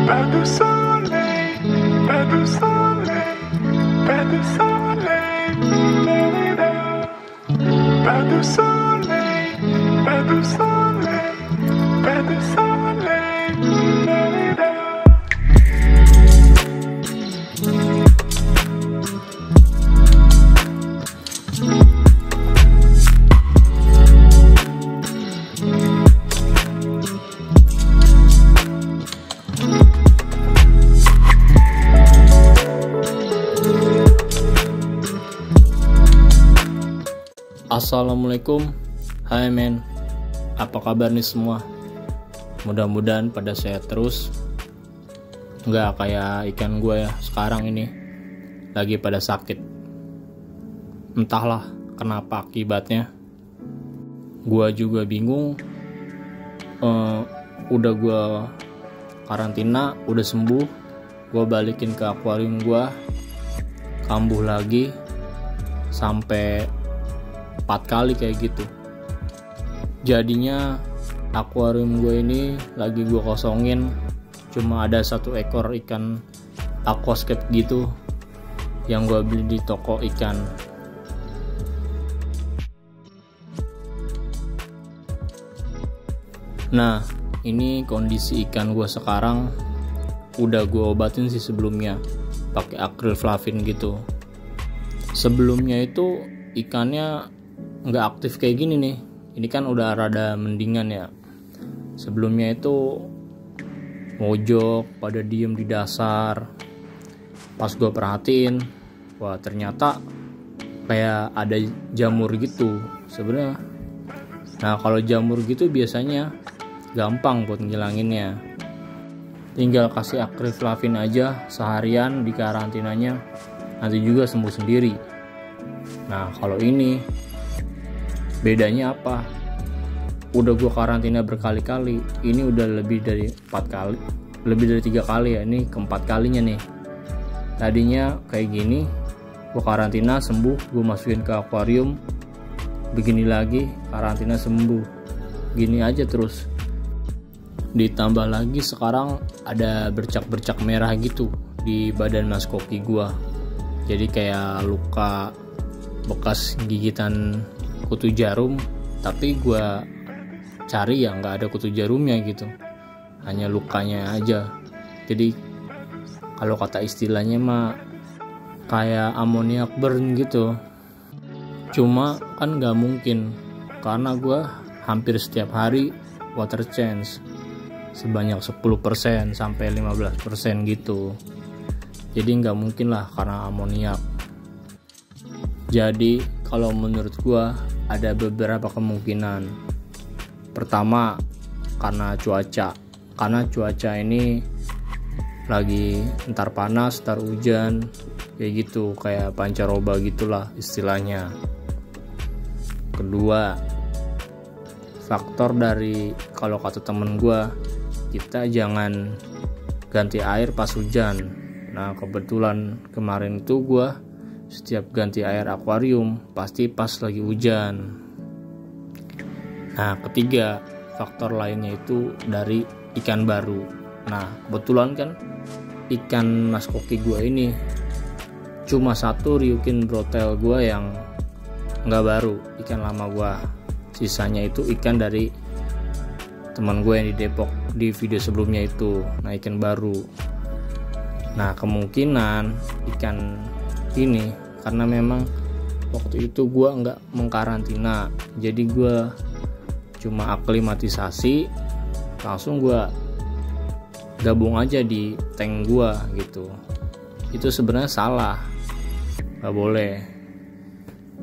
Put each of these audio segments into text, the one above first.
Pas de soleil, pas de soleil, pas de soleil, la-la-la. Pas de soleil, pas de soleil, pas de soleil, la-la-la. Assalamualaikum, hai men, apa kabar nih semua? Mudah-mudahan pada sehat terus, nggak kayak ikan gue ya sekarang ini lagi pada sakit. Entahlah kenapa akibatnya, gue juga bingung. Udah gue karantina, udah sembuh, gue balikin ke akuarium gue, kambuh lagi sampai 4 kali kayak gitu. Jadinya akuarium gue ini lagi gue kosongin, cuma ada 1 ekor ikan aquascape gitu yang gue beli di toko ikan. Nah, ini kondisi ikan gue sekarang. Udah gue obatin sih sebelumnya pakai acrylflavin gitu. Sebelumnya itu ikannya nggak aktif kayak gini nih. Ini kan udah rada mendingan ya. Sebelumnya itu mojok pada diem di dasar. Pas gue perhatiin, wah ternyata kayak ada jamur gitu sebenarnya. Nah kalau jamur gitu biasanya gampang buat ngilanginnya. Tinggal kasih acrylflavin aja seharian di karantinanya, nanti juga sembuh sendiri. Nah kalau ini bedanya apa? Udah gue karantina berkali-kali, ini udah lebih dari 4 kali, lebih dari 3 kali ya, ini keempat kalinya nih. Tadinya kayak gini, gue karantina sembuh, gue masukin ke akuarium, begini lagi, karantina sembuh, gini aja terus. Ditambah lagi sekarang ada bercak-bercak merah gitu di badan mas koki gue, jadi kayak luka bekas gigitan kutu jarum, tapi gue cari ya nggak ada kutu jarumnya gitu, hanya lukanya aja. Jadi kalau kata istilahnya mah kayak amoniak burn gitu. Cuma kan nggak mungkin, karena gue hampir setiap hari water change sebanyak 10% sampai 15% gitu. Jadi nggak mungkin lah karena amoniak. Jadi kalau menurut gua ada beberapa kemungkinan. Pertama, karena cuaca ini lagi ntar panas, ntar hujan, kayak gitu, kayak pancaroba gitulah istilahnya. Kedua, faktor dari, kalau kata temen gua, kita jangan ganti air pas hujan. Nah kebetulan kemarin itu gua setiap ganti air akuarium pasti pas lagi hujan. Nah ketiga, faktor lainnya itu dari ikan baru. Nah kebetulan kan ikan mas koki gue ini cuma 1 Ryukin brotail gue yang nggak baru, ikan lama gue. Sisanya itu ikan dari teman gue yang di Depok di video sebelumnya itu. Nah ikan baru. Nah kemungkinan ikan ini, karena memang waktu itu gue nggak mengkarantina, jadi gue cuma aklimatisasi, langsung gue gabung aja di tank gue gitu. Itu sebenarnya salah, nggak boleh.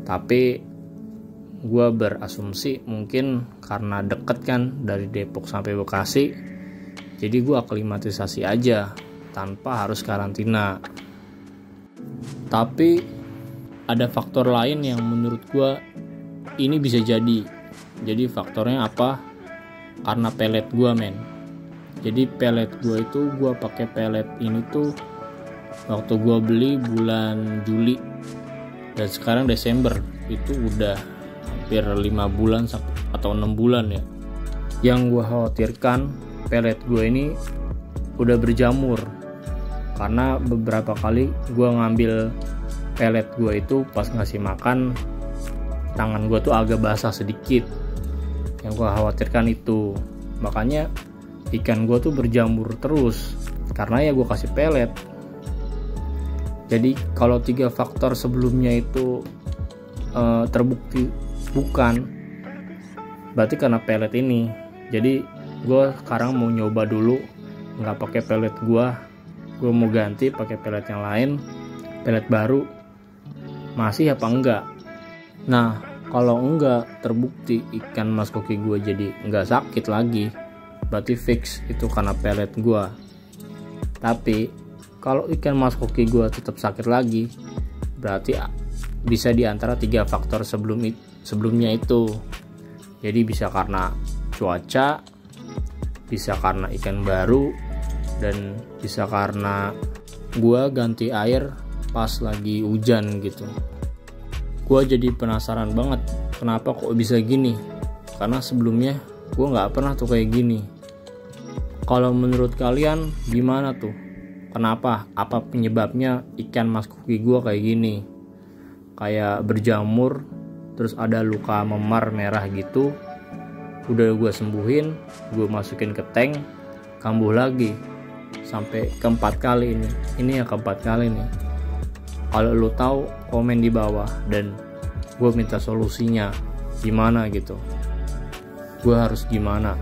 Tapi gue berasumsi mungkin karena deket kan dari Depok sampai Bekasi, jadi gue aklimatisasi aja tanpa harus karantina. Tapi ada faktor lain yang menurut gue ini bisa jadi. Jadi faktornya apa? Karena pelet gue men. Jadi pelet gue itu, gue pakai pelet ini tuh waktu gue beli bulan Juli dan sekarang Desember, itu udah hampir 5 bulan atau 6 bulan ya. Yang gue khawatirkan pelet gue ini udah berjamur, karena beberapa kali gue ngambil pelet gue itu pas ngasih makan, tangan gue tuh agak basah sedikit. Yang gue khawatirkan itu, makanya ikan gue tuh berjamur terus karena ya gue kasih pelet. Jadi kalau 3 faktor sebelumnya itu terbukti bukan, berarti karena pelet ini. Jadi gue sekarang mau nyoba dulu nggak pakai pelet gue mau ganti pakai pelet yang lain, pelet baru, masih apa enggak. Nah kalau enggak terbukti ikan mas koki gue jadi enggak sakit lagi, berarti fix itu karena pelet gue. Tapi kalau ikan mas koki gue tetap sakit lagi, berarti bisa di antara 3 faktor sebelumnya itu. Jadi bisa karena cuaca, bisa karena ikan baru, dan bisa karena gue ganti air pas lagi hujan gitu. Gue jadi penasaran banget kenapa kok bisa gini, karena sebelumnya gue nggak pernah tuh kayak gini. Kalau menurut kalian gimana tuh? Kenapa? Apa penyebabnya ikan mas koki gue kayak gini? Kayak berjamur, terus ada luka memar merah gitu. Udah gue sembuhin, gue masukin ke tank, kambuh lagi. Sampai keempat kali ini. Ini yang keempat kali nih. Kalau lu tahu, komen di bawah dan gue minta solusinya gimana gitu. Gue harus gimana?